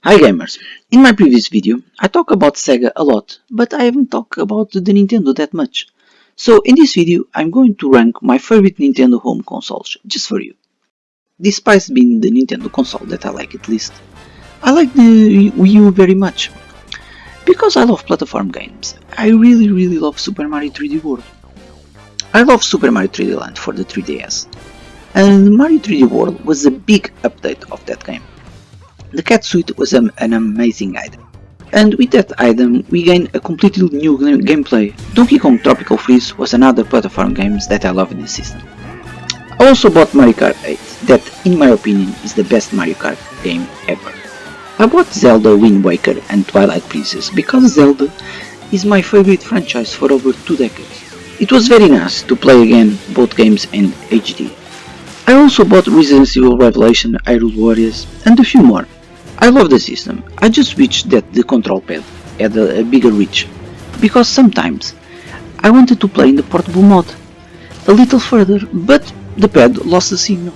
Hi gamers! In my previous video I talked about Sega a lot, but I haven't talked about the Nintendo that much. So in this video I'm going to rank my favorite Nintendo home consoles just for you. Despite being the Nintendo console that I like it least, I like the Wii U very much. Because I love platform games, I really love Super Mario 3D World. I love Super Mario 3D Land for the 3DS, and Mario 3D World was a big update of that game. The cat suit was an amazing item, and with that item we gained a completely new gameplay. Donkey Kong Tropical Freeze was another platform game that I love in this system. I also bought Mario Kart 8, that in my opinion is the best Mario Kart game ever. I bought Zelda Wind Waker and Twilight Princess because Zelda is my favorite franchise for over 2 decades. It was very nice to play again both games in HD. I also bought Resident Evil Revelation, Hyrule Warriors and a few more. I love the system, I just wish that the control pad had a bigger reach, because sometimes I wanted to play in the portable mode a little further, but the pad lost the signal.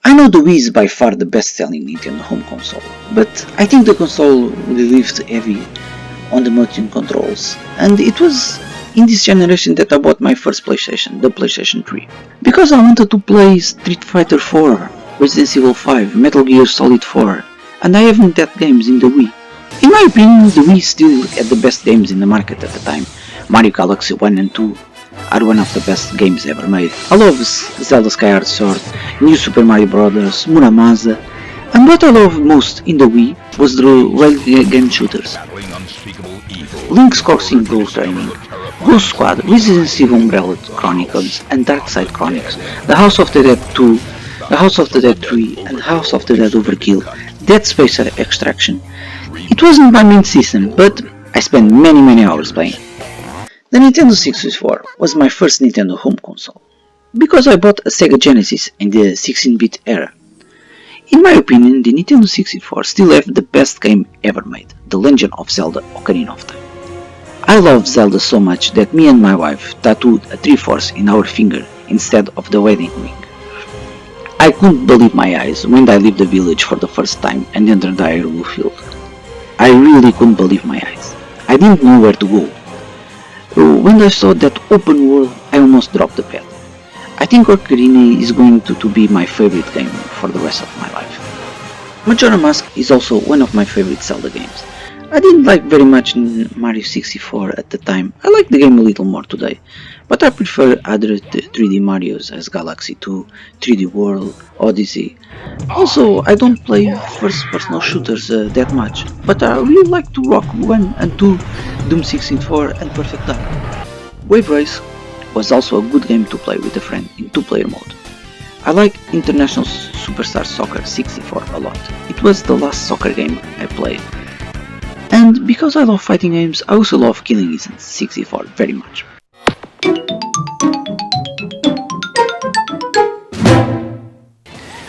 I know the Wii is by far the best selling Nintendo home console, but I think the console lived heavy on the motion controls, and it was in this generation that I bought my first PlayStation, the PlayStation 3. Because I wanted to play Street Fighter 4, Resident Evil 5, Metal Gear Solid 4, and I haven't that games in the Wii. In my opinion, the Wii still had the best games in the market at the time. Mario Galaxy 1 and 2 are one of the best games ever made. I love Zelda Skyward Sword, New Super Mario Bros, Muramasa, and what I love most in the Wii was the rail game shooters. Link's Crossing Ghost Training, Ghost Squad, Resident Evil Umbrella Chronicles and Dark Side Chronicles, The House of the Dead 2, The House of the Dead 3 and House of the Dead Overkill, Dead Space Extraction. It wasn't my main system, but I spent many hours playing. The Nintendo 64 was my first Nintendo home console, because I bought a Sega Genesis in the 16-bit era. In my opinion, the Nintendo 64 still have the best game ever made, The Legend of Zelda Ocarina of Time. I loved Zelda so much that me and my wife tattooed a Triforce in our finger instead of the wedding ring. I couldn't believe my eyes when I left the village for the first time and entered the Hyrule field. I really couldn't believe my eyes. I didn't know where to go. When I saw that open world, I almost dropped the pad. I think Ocarina is going to be my favorite game for the rest of my life. Majora Mask is also one of my favorite Zelda games. I didn't like very much Mario 64 at the time. I like the game a little more today, but I prefer other 3D Marios as Galaxy 2, 3D World, Odyssey. Also, I don't play first-person shooters that much, but I really like to rock 1 and 2, Doom 64 and Perfect Dark. Wave Race was also a good game to play with a friend in 2-player mode. I like International Superstar Soccer 64 a lot. It was the last soccer game I played. And because I love fighting games, I also love Killing Instinct 64 very much.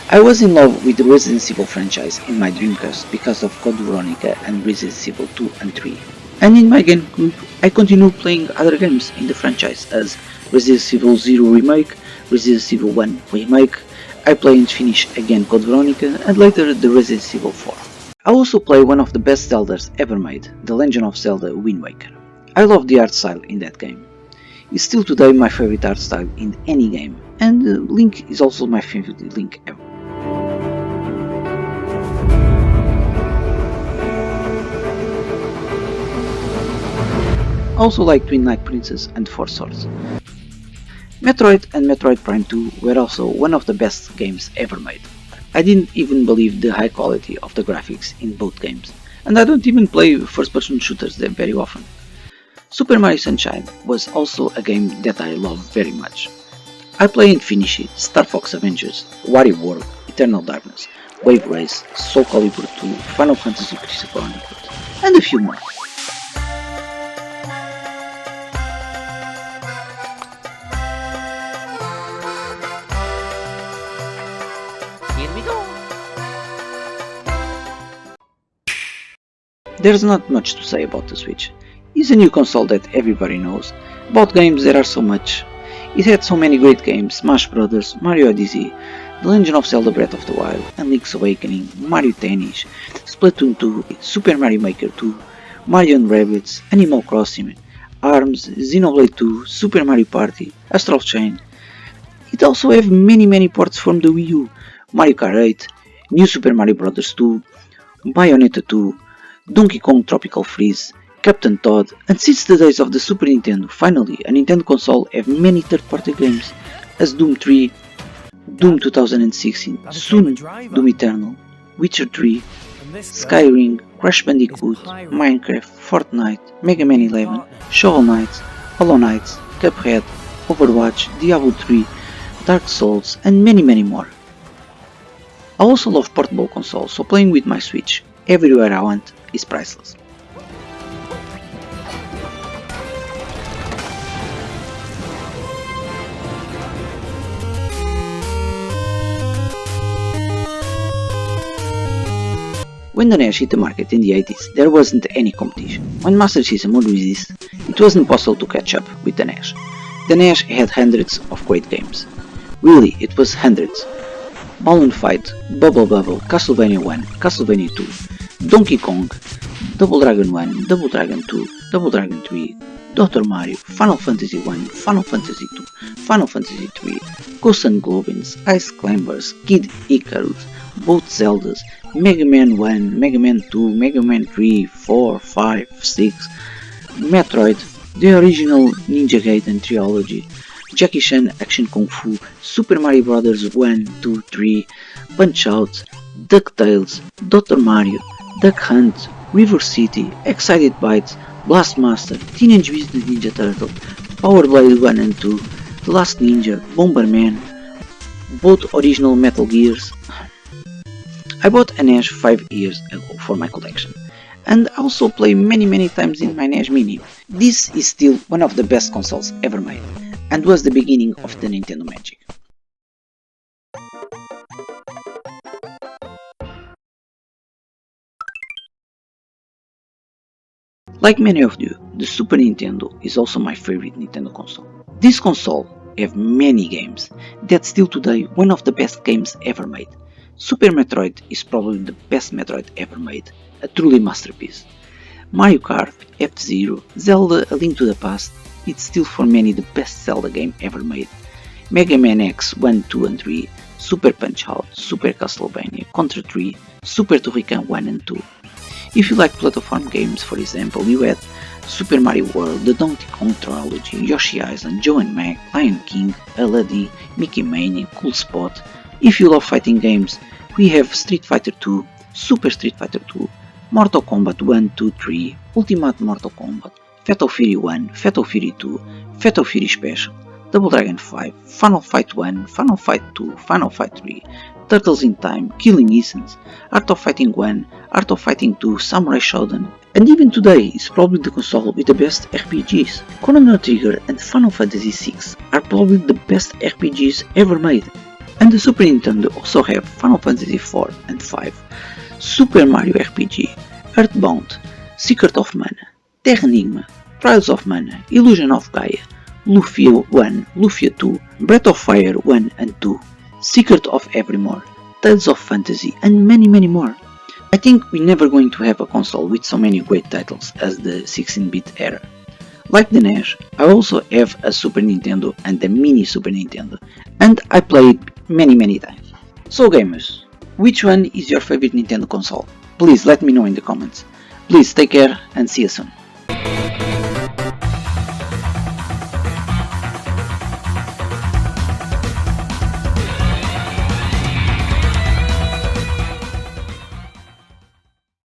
I was in love with the Resident Evil franchise in my Dreamcast because of Code Veronica and Resident Evil 2 and 3. And in my GameCube, I continue playing other games in the franchise as Resident Evil 0 Remake, Resident Evil 1 Remake. I play and finish again Code Veronica and later the Resident Evil 4. I also play one of the best Zeldas ever made, The Legend of Zelda Wind Waker. I love the art style in that game. It's still today my favorite art style in any game, and Link is also my favorite Link ever. I also like Twilight Princess and Four Swords. Metroid and Metroid Prime 2 were also one of the best games ever made. I didn't even believe the high quality of the graphics in both games, and I don't even play first-person shooters that very often. Super Mario Sunshine was also a game that I love very much. I play and finish it Star Fox Adventures, Wario World, Eternal Darkness, Wave Race, Soul Calibur 2, Final Fantasy Crystal Chronicles, and a few more. Here we go! There's not much to say about the Switch. It's a new console that everybody knows. About games there are so much. It had so many great games, Smash Brothers, Mario Odyssey, The Legend of Zelda Breath of the Wild and Link's Awakening, Mario Tennis, Splatoon 2, Super Mario Maker 2, Mario & Rabbids, Animal Crossing, ARMS, Xenoblade 2, Super Mario Party, Astral Chain. It also have many ports from the Wii U, Mario Kart 8, New Super Mario Bros. 2, Bayonetta 2, Donkey Kong Tropical Freeze, Captain Todd, and since the days of the Super Nintendo, finally a Nintendo console have many third-party games as Doom 3, Doom 2016, soon Doom Eternal, Witcher 3, Skyrim, Crash Bandicoot, Minecraft, Fortnite, Mega Man 11, Shovel Knight, Hollow Knight, Cuphead, Overwatch, Diablo 3, Dark Souls, and many more. I also love portable consoles, so playing with my Switch everywhere I want is priceless. When the NES hit the market in the 80s, there wasn't any competition. When Master System was released, it wasn't possible to catch up with the NES. The NES had hundreds of great games. Really, it was hundreds. Balloon Fight, Bubble Bubble, Castlevania 1, Castlevania 2, Donkey Kong, Double Dragon 1, Double Dragon 2, Double Dragon 3, Dr. Mario, Final Fantasy 1, Final Fantasy 2, Final Fantasy 3, Ghosts and Goblins, Ice Climbers, Kid Icarus, both Zeldas, Mega Man 1, Mega Man 2, Mega Man 3, 4, 5, 6, Metroid, the original Ninja Gaiden trilogy, Jackie Chan Action Kung Fu, Super Mario Bros. 1, 2, 3, Punch-Out, DuckTales, Dr. Mario, Duck Hunt, River City, Excited Bytes, Blastmaster, Teenage Mutant Ninja Turtle, Power Blade 1 and 2, The Last Ninja, Bomberman, both original Metal Gears. I bought a NES 5 years ago for my collection, and I also play many times in my NES Mini. This is still one of the best consoles ever made, and was the beginning of the Nintendo magic. Like many of you, the Super Nintendo is also my favorite Nintendo console. This console have many games that still today one of the best games ever made. Super Metroid is probably the best Metroid ever made, a truly masterpiece. Mario Kart, F-Zero, Zelda A Link to the Past, it's still for many the best Zelda game ever made. Mega Man X 1, 2 and 3, Super Punch-Out, Super Castlevania, Contra 3, Super Turrican 1 and 2. If you like platform games, for example, you had Super Mario World, the Donkey Kong trilogy, Yoshi Island, Joe and Mac, Lion King, Aladdin, Mickey Mania, Cool Spot. If you love fighting games, we have Street Fighter 2, Super Street Fighter 2, Mortal Kombat 1, 2, 3, Ultimate Mortal Kombat, Fatal Fury 1, Fatal Fury 2, Fatal Fury Special, Double Dragon 5, Final Fight 1, Final Fight 2, Final Fight 3, Turtles in Time, Killing Instinct, Art of Fighting 1, Art of Fighting 2, Samurai Shodown, and even today is probably the console with the best RPGs. Chrono Trigger and Final Fantasy VI are probably the best RPGs ever made. And the Super Nintendo also have Final Fantasy IV and V, Super Mario RPG, Earthbound, Secret of Mana, Terranigma, Trials of Mana, Illusion of Gaia, Lufia 1, Lufia 2, Breath of Fire 1 and 2, Secret of Evermore, Tales of Fantasy, and many more. I think we're never going to have a console with so many great titles as the 16-bit era. Like the NES, I also have a Super Nintendo and a mini Super Nintendo, and I play it many times. So gamers, which one is your favorite Nintendo console? Please let me know in the comments. Please take care and see you soon.